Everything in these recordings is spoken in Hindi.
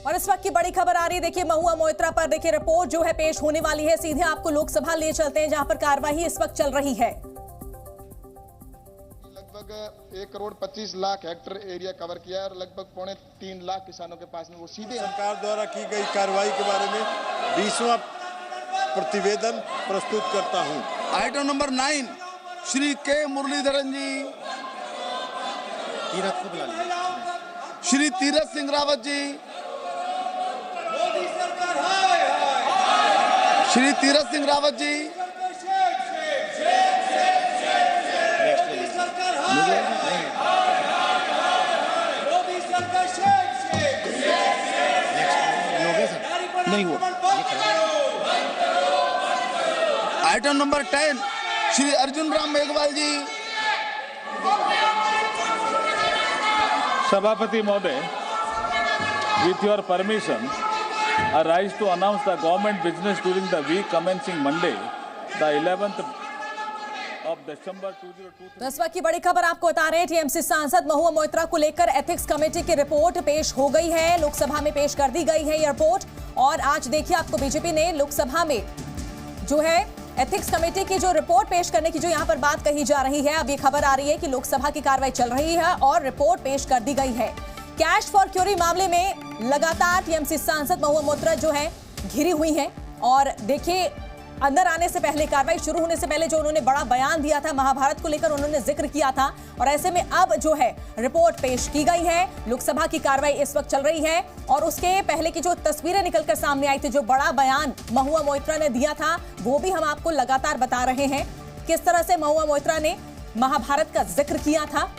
और इस वक्त की बड़ी खबर आ रही है, देखिए महुआ मोइत्रा पर देखिए रिपोर्ट जो है पेश होने वाली है। सीधे आपको लोकसभा ले चलते हैं जहां पर कार्यवाही इस वक्त चल रही है। लगभग 1,25,00,000 हेक्टेयर एरिया कवर किया है और लगभग 3.25 लाख किसानों के पास में वो सीधे सरकार द्वारा की गई कार्रवाई के बारे में 20वां प्रतिवेदन प्रस्तुत करता हूं। आइटम नंबर 9 श्री के मुरलीधरन जी, श्री तीरथ सिंह रावत जी, श्री तीरथ सिंह रावत जी, नहीं हुआ। आइटम नंबर 10 श्री अर्जुन राम मेघवाल जी। सभापति महोदय, with your permission, I rise to announce the government business during the week commencing Monday, the 11th of December 2023। तो इस वक्त की बड़ी खबर आपको बता रहे हैं, टीएमसी सांसद महुआ मोइत्रा को लेकर एथिक्स कमेटी की रिपोर्ट पेश हो गई है। लोकसभा में पेश कर दी गई है ये रिपोर्ट। और आज देखिए आपको बीजेपी ने लोकसभा में जो है एथिक्स कमेटी की जो रिपोर्ट पेश करने की जो यहाँ पर बात कही जा रही है, अब ये खबर आ रही है कि लोकसभा की कार्रवाई चल रही है और रिपोर्ट पेश कर दी गई है। कैश फॉर क्यूरी मामले में लगातार टीएमसी सांसद महुआ मोइत्रा जो है घिरी हुई हैं। और देखिए अंदर आने से पहले, कार्रवाई शुरू होने से पहले जो उन्होंने बड़ा बयान दिया था, महाभारत को लेकर उन्होंने जिक्र किया था। और ऐसे में अब जो है रिपोर्ट पेश की गई है। लोकसभा की कार्रवाई इस वक्त चल रही है और उसके पहले की जो तस्वीरें निकलकर सामने आई थी, जो बड़ा बयान महुआ मोइत्रा ने दिया था, वो भी हम आपको लगातार बता रहे हैं किस तरह से महुआ मोइत्रा ने महाभारत का जिक्र किया था।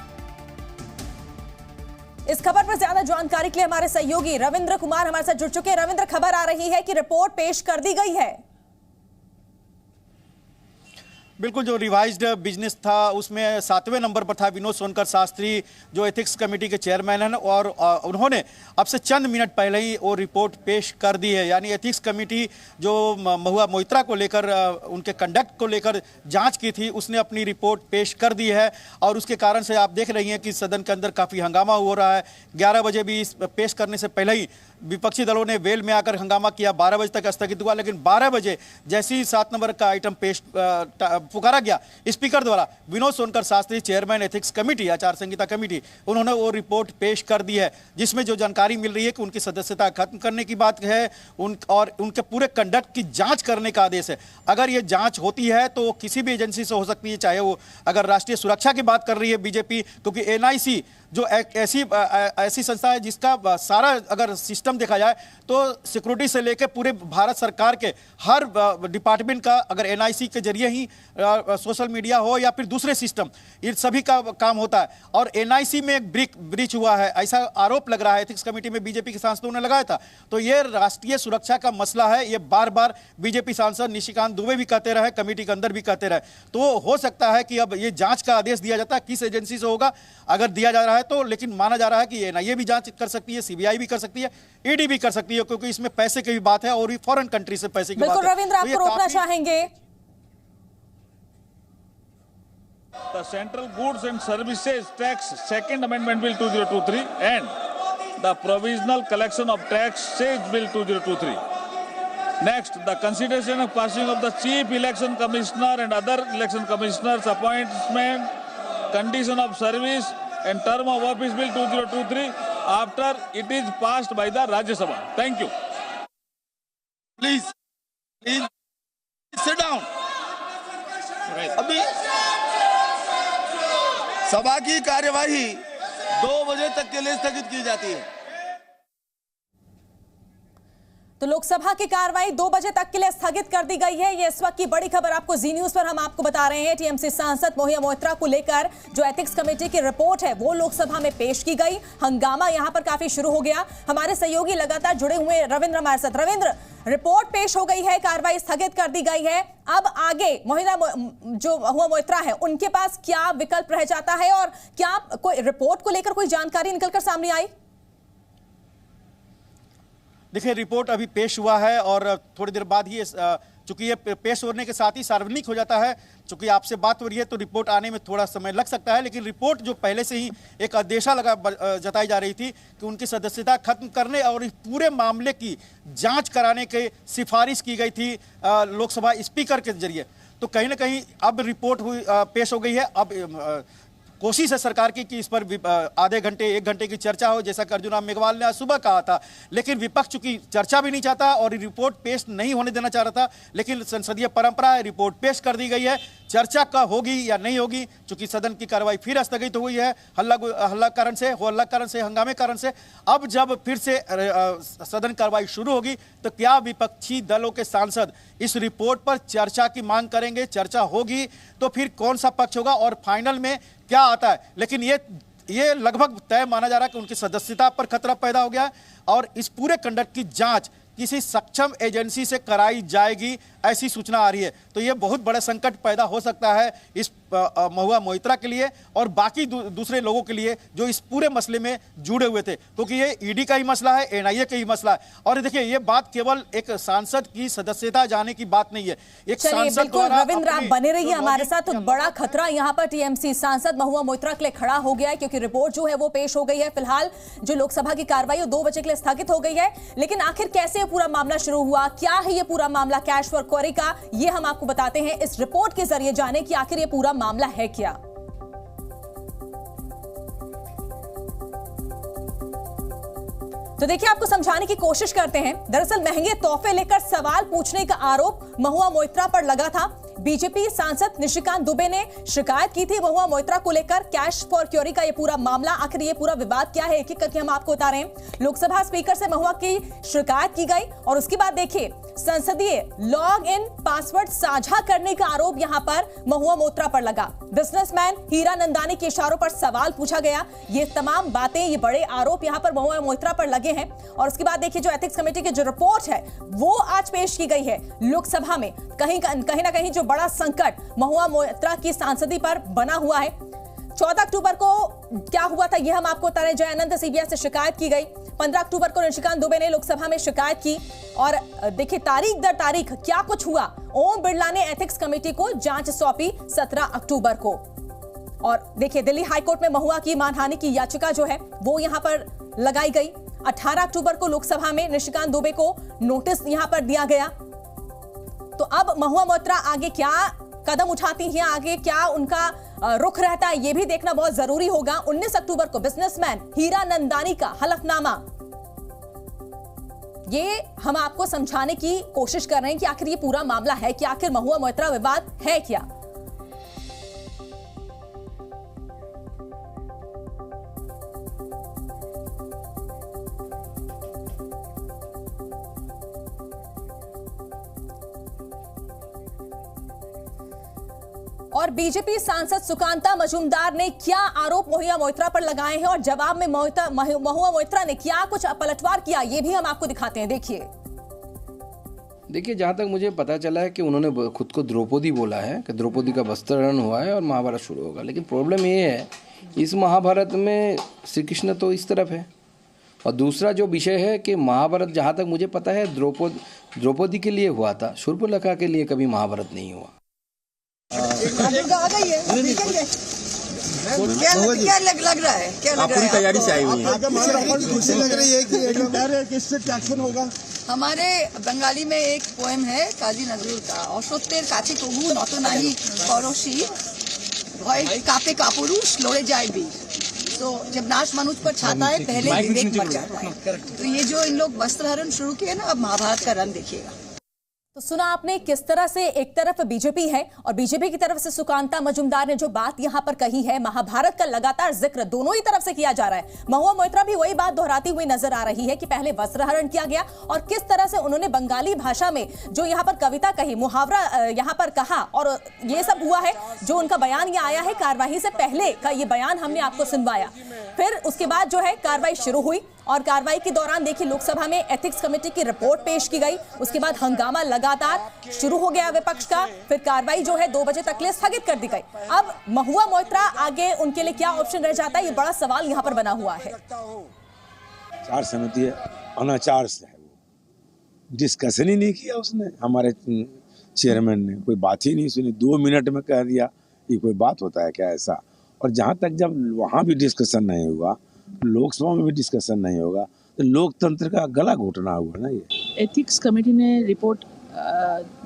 इस खबर पर ज्यादा जानकारी के लिए हमारे सहयोगी रविंद्र कुमार हमारे साथ जुड़ चुके हैं। रविंद्र, खबर आ रही है कि रिपोर्ट पेश कर दी गई है। बिल्कुल, जो रिवाइज्ड बिजनेस था उसमें 7वें नंबर पर था विनोद सोनकर शास्त्री, जो एथिक्स कमेटी के चेयरमैन हैं, और उन्होंने अब से चंद मिनट पहले ही वो रिपोर्ट पेश कर दी है। यानी एथिक्स कमेटी जो महुआ मोइत्रा को लेकर, उनके कंडक्ट को लेकर जांच की थी, उसने अपनी रिपोर्ट पेश कर दी है। और उसके कारण से आप देख रही हैं कि सदन के अंदर काफ़ी हंगामा हो रहा है। 11 बजे भी पेश करने से पहले ही विपक्षी दलों ने वेल में आकर हंगामा किया। 12 बजे तक स्थगित हुआ, लेकिन 12 बजे जैसे ही 7 नंबर का आइटम पेश पुकारा गया स्पीकर द्वारा, Vinod Sonkar Shastri, chairman ethics committee, आचार संहिता कमेटी, उन्होंने वो रिपोर्ट पेश कर दी है, जिसमें जो जानकारी मिल रही है कि उनकी सदस्यता खत्म करने की बात है और उनके पूरे कंडक्ट की जांच करने का आदेश है। अगर ये जांच होती है तो किसी भी एजेंसी से हो सकती है, चाहे वो अगर राष्ट्रीय सुरक्षा की बात कर रही है बीजेपी, क्योंकि एनआईसी जो ऐसी संस्था है जिसका सारा अगर सिस्टम देखा जाए तो सिक्योरिटी से लेकर पूरे भारत सरकार के हर डिपार्टमेंट का अगर एनआईसी के जरिए ही सोशल मीडिया हो या फिर दूसरे सिस्टम, ये सभी का काम होता है। और एनआईसी में एक ब्रीच हुआ है, ऐसा आरोप लग रहा है, एथिक्स कमेटी में बीजेपी के सांसदों ने लगाया था। तो ये राष्ट्रीय सुरक्षा का मसला है, ये बार बार बीजेपी सांसद निशिकांत दुबे भी कहते रहे, कमेटी के अंदर भी कहते रहे। तो हो सकता है कि अब ये जांच का आदेश दिया जाता है, किस एजेंसी से होगा अगर दिया जा रहा है तो, लेकिन माना जा रहा है कि एनआईए भी जांच कर सकती है, सीबीआई भी कर सकती है, ईडी भी कर सकती है, क्योंकि इसमें पैसे की भी बात है और ये फॉरेन कंट्री से पैसे की बात है। बिल्कुल रविंद्र, आपको रोकना चाहेंगे। The Central Goods and Services Tax Second Amendment Bill 2023 and the Provisional Collection of Taxes Bill 2023. Next, the consideration of passing of the Chief Election Commissioner and other election commissioners appointment, condition of service and term of office Bill 2023 after it is passed by the Rajya Sabha. Thank you. Please sit down. अभी सभा की कार्यवाही 2 बजे तक के लिए स्थगित की जाती है। तो लोकसभा की कार्रवाई 2 बजे तक के लिए स्थगित कर दी गई है। ये इस वक्त की बड़ी खबर आपको जी न्यूज पर हम आपको बता रहे हैं। टीएमसी सांसद महुआ मोइत्रा को लेकर जो एथिक्स कमेटी की रिपोर्ट है वो लोकसभा में पेश की गई। हंगामा यहां पर काफी शुरू हो गया। हमारे सहयोगी लगातार जुड़े हुए रविंद्र हमारे साथ। रविंद्र, रिपोर्ट पेश हो गई है, कार्रवाई स्थगित कर दी गई है, अब आगे महुआ मोइत्रा है उनके पास क्या विकल्प रह जाता है और क्या कोई रिपोर्ट को लेकर कोई जानकारी निकलकर सामने आई? देखिए, रिपोर्ट अभी पेश हुआ है और थोड़ी देर बाद ही चूंकि ये पेश होने के साथ ही सार्वजनिक हो जाता है, चूंकि आपसे बात हो रही है तो रिपोर्ट आने में थोड़ा समय लग सकता है, लेकिन रिपोर्ट जो पहले से ही एक आदेशा जताई जा रही थी कि उनकी सदस्यता खत्म करने और इस पूरे मामले की जांच कराने की सिफारिश की गई थी लोकसभा स्पीकर के जरिए। तो कहीं ना कहीं अब रिपोर्ट पेश हो गई है। अब कोशिश है सरकार की कि इस पर आधे घंटे 1 घंटे की चर्चा हो, जैसा कि अर्जुन राम मेघवाल ने आज सुबह कहा था, लेकिन विपक्ष चूंकि चर्चा भी नहीं चाहता और रिपोर्ट पेश नहीं होने देना चाह रहा था, लेकिन संसदीय परंपरा है, रिपोर्ट पेश कर दी गई है। चर्चा का होगी या नहीं होगी, चूंकि सदन की कार्रवाई फिर स्थगित हुई है हल्ला कारण से, हंगामे कारण से। अब जब फिर से सदन कार्रवाई शुरू होगी तो क्या विपक्षी दलों के सांसद इस रिपोर्ट पर चर्चा की मांग करेंगे? चर्चा होगी तो फिर कौन सा पक्ष होगा और फाइनल में क्या आता है? लेकिन ये लगभग तय माना जा रहा है कि उनकी सदस्यता पर खतरा पैदा हो गया है और इस पूरे कंडक्ट की जांच किसी सक्षम एजेंसी से कराई जाएगी, ऐसी सूचना आ रही है। तो ये बहुत बड़ा संकट पैदा हो सकता है इस महुआ मोइत्रा के लिए और बाकी दूसरे लोगों के लिए जो इस पूरे मसले में जुड़े हुए थे, क्योंकि ये ईडी का ही मसला है, एनआईए का ही मसला है। और देखिए, ये बात केवल एक सांसद की सदस्यता जाने की बात नहीं है। एक सांसद द्वारा रविंद्र, आप बने रहिए हमारे साथ। तो बड़ा खतरा यहाँ पर टीएमसी सांसद महुआ मोइत्रा के लिए खड़ा हो गया है, क्योंकि रिपोर्ट जो है वो पेश हो गई है। फिलहाल जो लोकसभा की कार्रवाई 2 बजे के लिए स्थगित हो गई है, लेकिन आखिर कैसे पूरा मामला शुरू हुआ, क्या है ये पूरा मामला कैश फॉर क्वेरी का, ये हम आपको बताते हैं इस रिपोर्ट के जरिए जाने कि आखिर ये पूरा मामला है क्या। तो देखिए, आपको समझाने की कोशिश करते हैं। दरअसल महंगे तोहफे लेकर सवाल पूछने का आरोप महुआ मोइत्रा पर लगा था। बीजेपी सांसद निशिकांत दुबे ने शिकायत की थी महुआ मोइत्रा को लेकर। कैश फॉर क्योरी का ये पूरा मामला, आखिर ये पूरा विवाद क्या है, एक-एक करके हम आपको बता रहे हैं। लोकसभा स्पीकर से महुआ की शिकायत की गई और उसके बाद देखिए, संसदीय लॉग इन पासवर्ड साझा करने का आरोप यहां पर महुआ मोइत्रा पर लगा। बिजनेसमैन हीरा नंदानी के इशारों पर सवाल पूछा गया। ये तमाम बातें, ये बड़े आरोप यहां पर महुआ मोइत्रा पर लगे हैं। और उसके बाद देखिए, जो एथिक्स कमेटी की जो रिपोर्ट है वो आज पेश की गई है लोकसभा में। कहीं ना कहीं जो बड़ा संकट महुआ मोइत्रा की सांसदी पर बना हुआ है। 14 अक्टूबर को क्या हुआ था ये हम आपको बता रहे हैं। जयानंद सिबिया से शिकायत की गई। 15 अक्टूबर को निशिकांत दुबे ने लोकसभा में शिकायत की और देखिए, तारीख दर तारीख क्या कुछ हुआ। ओम बिरला ने एथिक्स कमेटी को जांच सौंपी 17 अक्टूबर को। और देखिए, दिल्ली हाईकोर्ट में महुआ की मानहानि की याचिका जो है वो यहां पर लगाई गई। 18 अक्टूबर को लोकसभा में निशिकांत दुबे को नोटिस यहां पर दिया गया। तो अब महुआ मोइत्रा आगे क्या कदम उठाती हैं, आगे क्या उनका रुख रहता है, ये भी देखना बहुत जरूरी होगा। 19 अक्टूबर को बिजनेसमैन हीरा नंदानी का हलफनामा, ये हम आपको समझाने की कोशिश कर रहे हैं कि आखिर ये पूरा मामला है कि आखिर महुआ मोइत्रा विवाद है क्या। और बीजेपी सांसद सुकांता मजूमदार ने क्या आरोप महुआ मोइत्रा पर लगाए हैं और जवाब में महुआ मोइत्रा ने क्या कुछ पलटवार किया, ये भी हम आपको दिखाते हैं। देखिए, जहाँ तक मुझे पता चला है कि उन्होंने खुद को द्रौपदी बोला है कि द्रौपदी का वस्त्रहरण हुआ है और महाभारत शुरू होगा। लेकिन प्रॉब्लम ये है, इस महाभारत में श्री कृष्ण तो इस तरफ है और दूसरा जो विषय है कि महाभारत, जहाँ तक मुझे पता है, द्रौपदी के लिए हुआ था, शूर्पणखा के लिए कभी महाभारत नहीं हुआ। क्या लग रहा है, क्या लग रहा है? तैयारी से आई हुई है। खुशी लग रही है कि इससे क्या एक्शन होगा। हमारे बंगाली में एक पोएम है काजी नजरुल का, অসত্যের কাছে তবু নত নাহি করশি ভয় कापे कापुरुष लौड़े जाए भी। तो जब नाश मनुष्य पर छाता है पहले विवेक मर जाता है। तो ये जो इन लोग वस्त्रहरण शुरू किए ना, अब महाभारत का रंग देखिएगा। तो सुना आपने किस तरह से एक तरफ बीजेपी है और बीजेपी की तरफ से सुकांता मजूमदार ने जो बात यहां पर कही है। महाभारत का लगातार जिक्र दोनों ही तरफ से किया जा रहा है। महुआ मोइत्रा भी वही बात दोहराती हुई नजर आ रही है कि पहले वस्त्रहरण किया गया और किस तरह से उन्होंने बंगाली भाषा में जो यहां पर कविता कही, मुहावरा यहां पर कहा और ये सब हुआ है। जो उनका बयान ये आया है कार्यवाही से पहले का, ये बयान हमने आपको सुनवाया। फिर उसके बाद जो है कार्रवाई शुरू हुई और कार्रवाई के दौरान देखिए, लोकसभा में एथिक्स कमेटी की रिपोर्ट पेश की गई। उसके बाद हंगामा लगातार शुरू हो गया विपक्ष का। फिर कार्रवाई जो है 2 बजे तक के लिए स्थगित कर दी गई। अब महुआ मोइत्रा आगे उनके लिए क्या ऑप्शन रह जाता है, ये बड़ा सवाल यहाँ पर बना हुआ है। चार समिति अनाचार से है, वो डिस्कशन ही नहीं किया उसने। हमारे चेयरमैन ने कोई बात ही नहीं सुनी, 2 मिनट में कह दिया। ये कोई बात होता है क्या ऐसा? और जहाँ तक जब वहाँ भी डिस्कशन नहीं हुआ, लोकसभा में भी डिस्कशन नहीं होगा, तो लोकतंत्र का गला घोटना हुआ ना। ये एथिक्स कमेटी ने रिपोर्ट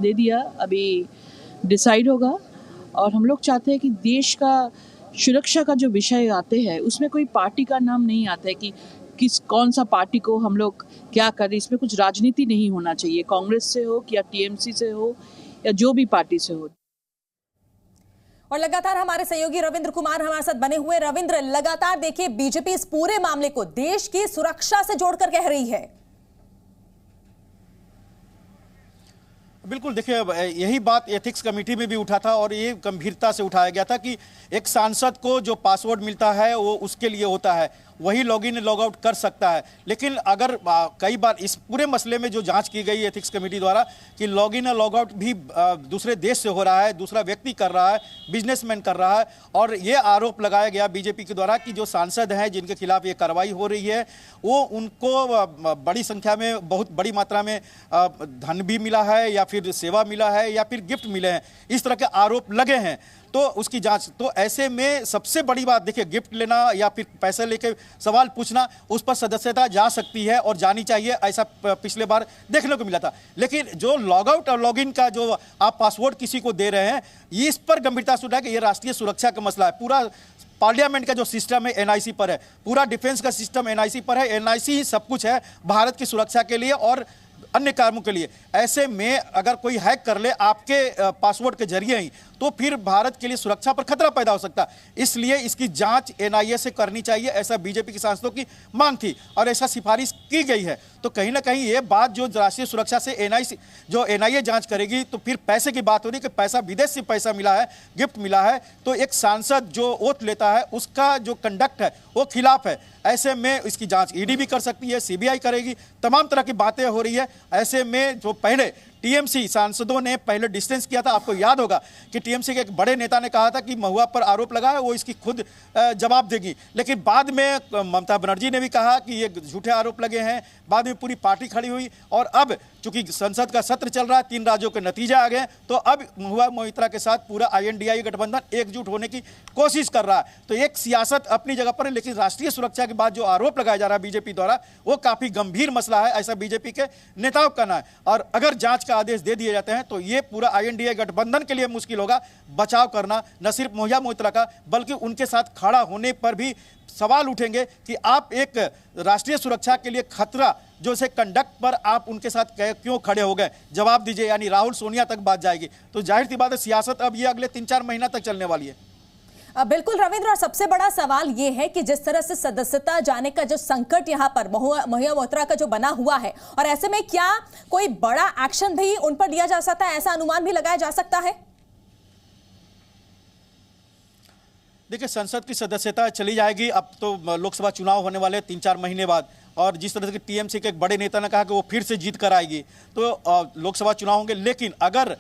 दे दिया, अभी डिसाइड होगा। और हम लोग चाहते हैं कि देश का सुरक्षा का जो विषय आते हैं उसमें कोई पार्टी का नाम नहीं आता है कि कौन सा पार्टी को हम लोग क्या करें। इसमें कुछ राजनीति नहीं होना चाहिए, कांग्रेस से हो या टीएमसी से हो या जो भी पार्टी से हो। और लगातार हमारे सहयोगी रविंद्र कुमार हमारे साथ बने हुए। रविंद्र, लगातार देखिए बीजेपी इस पूरे मामले को देश की सुरक्षा से जोड़कर कह रही है। बिल्कुल, देखिए यही बात एथिक्स कमेटी में भी उठा था और ये गंभीरता से उठाया गया था कि एक सांसद को जो पासवर्ड मिलता है वो उसके लिए होता है, वही लॉगिन लॉग आउट कर सकता है। लेकिन अगर कई बार इस पूरे मसले में जो जांच की गई एथिक्स कमेटी द्वारा कि लॉगिन और लॉग आउट भी दूसरे देश से हो रहा है, दूसरा व्यक्ति कर रहा है, बिजनेसमैन कर रहा है, और ये आरोप लगाया गया बीजेपी के द्वारा कि जो सांसद हैं जिनके खिलाफ ये कार्रवाई हो रही है वो उनको बड़ी संख्या में, बहुत बड़ी मात्रा में धन भी मिला है या फिर सेवा मिला है या फिर गिफ्ट मिले हैं, इस तरह के आरोप लगे हैं। तो उसकी जांच, तो ऐसे में सबसे बड़ी बात देखिए, गिफ्ट लेना या फिर पैसे लेके सवाल पूछना, उस पर सदस्यता जा सकती है और जानी चाहिए, ऐसा पिछले बार देखने को मिला था। लेकिन जो लॉग आउट और लॉग इन का जो आप पासवर्ड किसी को दे रहे हैं, ये इस पर गंभीरता से उठा कि ये राष्ट्रीय सुरक्षा का मसला है। पूरा पार्लियामेंट का जो सिस्टम है एनआईसी पर है, पूरा डिफेंस का सिस्टम एनआईसी पर है, एनआईसी ही सब कुछ है भारत की सुरक्षा के लिए और अन्य कामों के लिए। ऐसे में अगर कोई हैक कर ले आपके पासवर्ड के जरिए ही, तो फिर भारत के लिए सुरक्षा पर खतरा पैदा हो सकता है। इसलिए इसकी जांच एनआईए से करनी चाहिए, ऐसा बीजेपी के सांसदों की मांग थी और ऐसा सिफारिश की गई है। तो कहीं ना कहीं ये बात जो राष्ट्रीय सुरक्षा से एनआईए जांच करेगी, तो फिर पैसे की बात हो रही कि पैसा विदेश से पैसा मिला है, गिफ्ट मिला है, तो एक सांसद जो ओथ लेता है उसका जो कंडक्ट है वो खिलाफ है। ऐसे में इसकी जांच ईडी भी कर सकती है, सीबीआई करेगी, तमाम तरह की बातें हो रही है। ऐसे में जो पहले टीएमसी सांसदों ने पहले डिस्टेंस किया था, आपको याद होगा कि टीएमसी के एक बड़े नेता ने कहा था कि महुआ पर आरोप लगा है वो इसकी खुद जवाब देगी, लेकिन बाद में ममता बनर्जी ने भी कहा कि ये झूठे आरोप लगे हैं। बाद में पूरी पार्टी खड़ी हुई और अब चूंकि संसद का सत्र चल रहा है, 3 राज्यों के नतीजे आ गए, तो अब महुआ मोइत्रा के साथ पूरा INDI गठबंधन एकजुट होने की कोशिश कर रहा है। तो एक सियासत अपनी जगह पर है, लेकिन राष्ट्रीय सुरक्षा के बाद जो आरोप लगाया जा रहा है बीजेपी द्वारा, वो काफी गंभीर मसला है, ऐसा बीजेपी के नेताओं का कहना है। और अगर जांच का आदेश दे दिए जाते हैं तो ये पूरा INDI गठबंधन के लिए मुश्किल होगा बचाव करना, न सिर्फ महुआ मोइत्रा का बल्कि उनके साथ खड़ा होने पर भी सवाल उठेंगे कि आप एक राष्ट्रीय सुरक्षा के लिए खतरा जो से कंडक्ट पर आप उनके साथ क्यों खड़े हो गए, जवाब दीजिए। यानी राहुल सोनिया तक बात जाएगी। तो जाहिर सी बात है सियासत अब ये अगले 3-4 महीना तक चलने वाली है। बिल्कुल रविंद्र, और सबसे बड़ा सवाल यह है कि जिस तरह से सदस्यता जाने का जो संकट यहाँ पर महुआ मोइत्रा का जो बना हुआ है, और ऐसे में क्या कोई बड़ा एक्शन भी उन पर लिया जा सकता है, ऐसा अनुमान भी लगाया जा सकता है? देखिए, संसद की सदस्यता चली जाएगी, अब तो लोकसभा चुनाव होने वाले 3-4 महीने बाद, और जिस तरह से टीएमसी के एक बड़े नेता ने कहा कि वो फिर से जीत कर आएगी, तो लोकसभा चुनाव होंगे। लेकिन अगर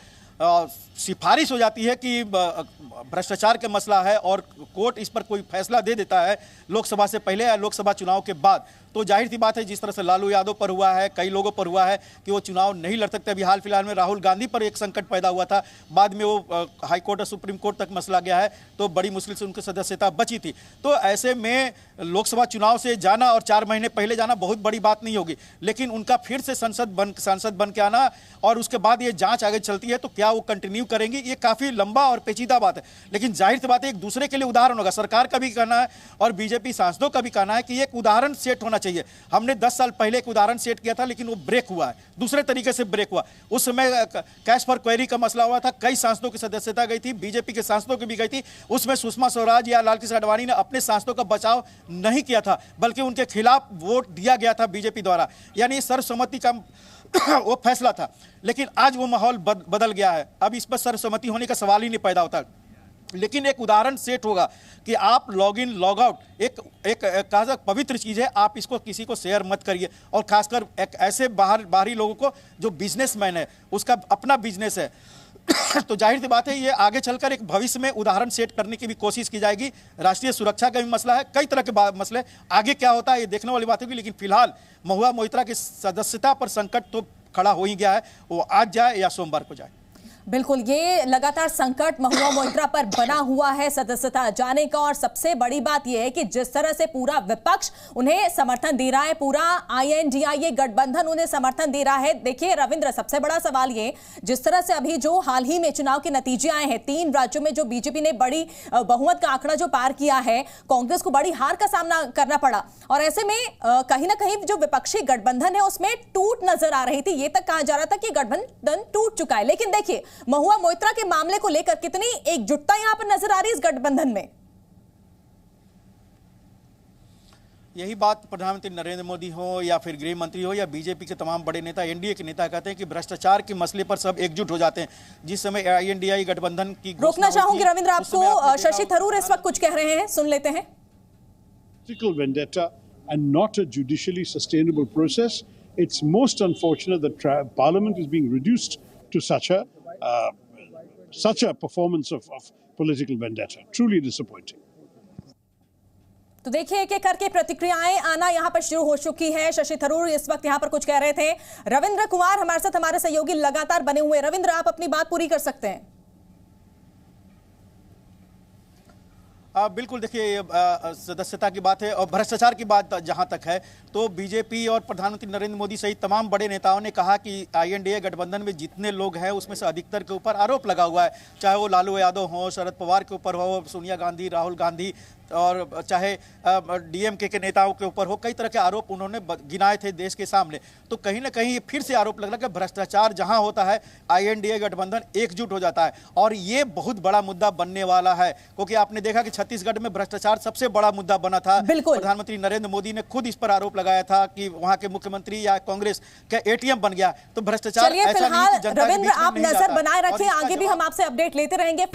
सिफारिश हो जाती है कि भ्रष्टाचार का मसला है और कोर्ट इस पर कोई फैसला दे देता है लोकसभा से पहले या लोकसभा चुनाव के बाद, तो जाहिर सी बात है जिस तरह से लालू यादव पर हुआ है, कई लोगों पर हुआ है कि वो चुनाव नहीं लड़ सकते। अभी हाल फिलहाल में राहुल गांधी पर एक संकट पैदा हुआ था, बाद में वो हाई कोर्ट और सुप्रीम कोर्ट तक मसला गया है, तो बड़ी मुश्किल से उनकी सदस्यता बची थी। तो ऐसे में लोकसभा चुनाव से जाना और 4 महीने पहले जाना बहुत बड़ी बात नहीं होगी, लेकिन उनका फिर से सांसद बन के आना और उसके बाद ये जांच आगे चलती है तो क्या वो कंटिन्यू करेंगी, ये काफी लंबा और पेचीदा बात है। लेकिन जाहिर सी बात है एक दूसरे के लिए उदाहरण होगा, सरकार का भी कहना है और बीजेपी सांसदों का भी कहना है कि एक उदाहरण सेट होना चाहिए। हमने 10 साल पहले एक उदाहरण सेट किया था, लेकिन वो ब्रेक हुआ है, दूसरे तरीके से ब्रेक हुआ। उस समय कैश फॉर क्वेरी का मसला हुआ था, कई सांसदों की सदस्यता गई थी, बीजेपी के सांसदों की भी गई थी। उसमें सुषमा स्वराज या लालकृष्ण आडवाणी ने अपने सांसदों का बचाव नहीं किया था, बल्कि उनके खिलाफ वोट दिया गया था बीजेपी द्वारा, यानी सर्वसम्मति का वो फैसला था। लेकिन आज वो माहौल बदल गया है, अब इस पर सर्वसम्मति होने का सवाल ही नहीं पैदा होता। लेकिन एक उदाहरण सेट होगा कि आप लॉग इन लॉग आउट एक पवित्र चीज़ है, आप इसको किसी को शेयर मत करिए, और खासकर एक ऐसे बाहरी लोगों को जो बिजनेसमैन है, उसका अपना बिजनेस है तो जाहिर सी बात है ये आगे चलकर एक भविष्य में उदाहरण सेट करने की भी कोशिश की जाएगी। राष्ट्रीय सुरक्षा का भी मसला है, कई तरह के मसले, आगे क्या होता है ये देखने वाली बात होगी। लेकिन फिलहाल महुआ मोइत्रा की सदस्यता पर संकट तो खड़ा हो ही गया है, वो आज जाए या सोमवार को जाए। बिल्कुल, ये लगातार संकट महुआ मोइत्रा पर बना हुआ है सदस्यता जाने का। और सबसे बड़ी बात यह है कि जिस तरह से पूरा विपक्ष उन्हें समर्थन दे रहा है, पूरा INDIA गठबंधन उन्हें समर्थन दे रहा है। देखिए रविंद्र, सबसे बड़ा सवाल ये, जिस तरह से अभी जो हाल ही में चुनाव के नतीजे आए हैं, 3 राज्यों में जो बीजेपी ने बड़ी बहुमत का आंकड़ा जो पार किया है, कांग्रेस को बड़ी हार का सामना करना पड़ा। और ऐसे में कहीं ना कहीं जो विपक्षी गठबंधन है उसमें टूट नजर आ रही थी। ये तक कहा जा रहा था कि गठबंधन टूट चुका है। लेकिन देखिए महुआ मोइत्रा के मामले को लेकर कितनी एकजुटता यहां पर नजर आ रही है इस गठबंधन में। यही बात प्रधानमंत्री नरेंद्र मोदी हो या फिर गृह मंत्री हो या बीजेपी के तमाम बड़े नेता, एनडीए के नेता कहते हैं कि भ्रष्टाचार के मसले पर सब एकजुट हो जाते हैं। जिस समय INDIA गठबंधन की रोकना चाहूंगी रविंद्र आपको, शशि थरूर इस वक्त कुछ कह रहे हैं, सुन लेते हैं। Vendetta and not a judicially sustainable process. It's most unfortunate that Parliament is being reduced to such a performance of political vendetta. Truly disappointing. तो देखिए एक एक करके प्रतिक्रियाएं आना यहां पर शुरू हो चुकी है। शशि थरूर इस वक्त यहां पर कुछ कह रहे थे। रविंद्र कुमार हमारे साथ, हमारे सहयोगी लगातार बने हुए। रविंद्र, आप अपनी बात पूरी कर सकते हैं। बिल्कुल, देखिए सदस्यता की बात है और भ्रष्टाचार की बात जहां तक है तो बीजेपी और प्रधानमंत्री नरेंद्र मोदी सहित तमाम बड़े नेताओं ने कहा कि INDIA गठबंधन में जितने लोग हैं उसमें से अधिकतर के ऊपर आरोप लगा हुआ है, चाहे वो लालू यादव हो, शरद पवार के ऊपर हो, सोनिया गांधी, राहुल गांधी और चाहे DMK के नेताओं के ऊपर हो। कई तरह के आरोप उन्होंने गिनाए थे देश के सामने। तो कहीं ना कहीं फिर से आरोप लग रहा है कि भ्रष्टाचार जहां होता है INDIA गठबंधन एकजुट हो जाता है। और ये बहुत बड़ा मुद्दा बनने वाला है, क्योंकि आपने देखा कि छत्तीसगढ़ में भ्रष्टाचार सबसे बड़ा मुद्दा बना था। प्रधानमंत्री नरेंद्र मोदी ने खुद इस पर आरोप लगाया था कि वहां के मुख्यमंत्री या कांग्रेस का ATM बन गया। तो भ्रष्टाचार ऐसा नहीं कि जनता रविंद्र, आप नजर बनाए रखें, आगे भी हम आपसे अपडेट लेते रहेंगे।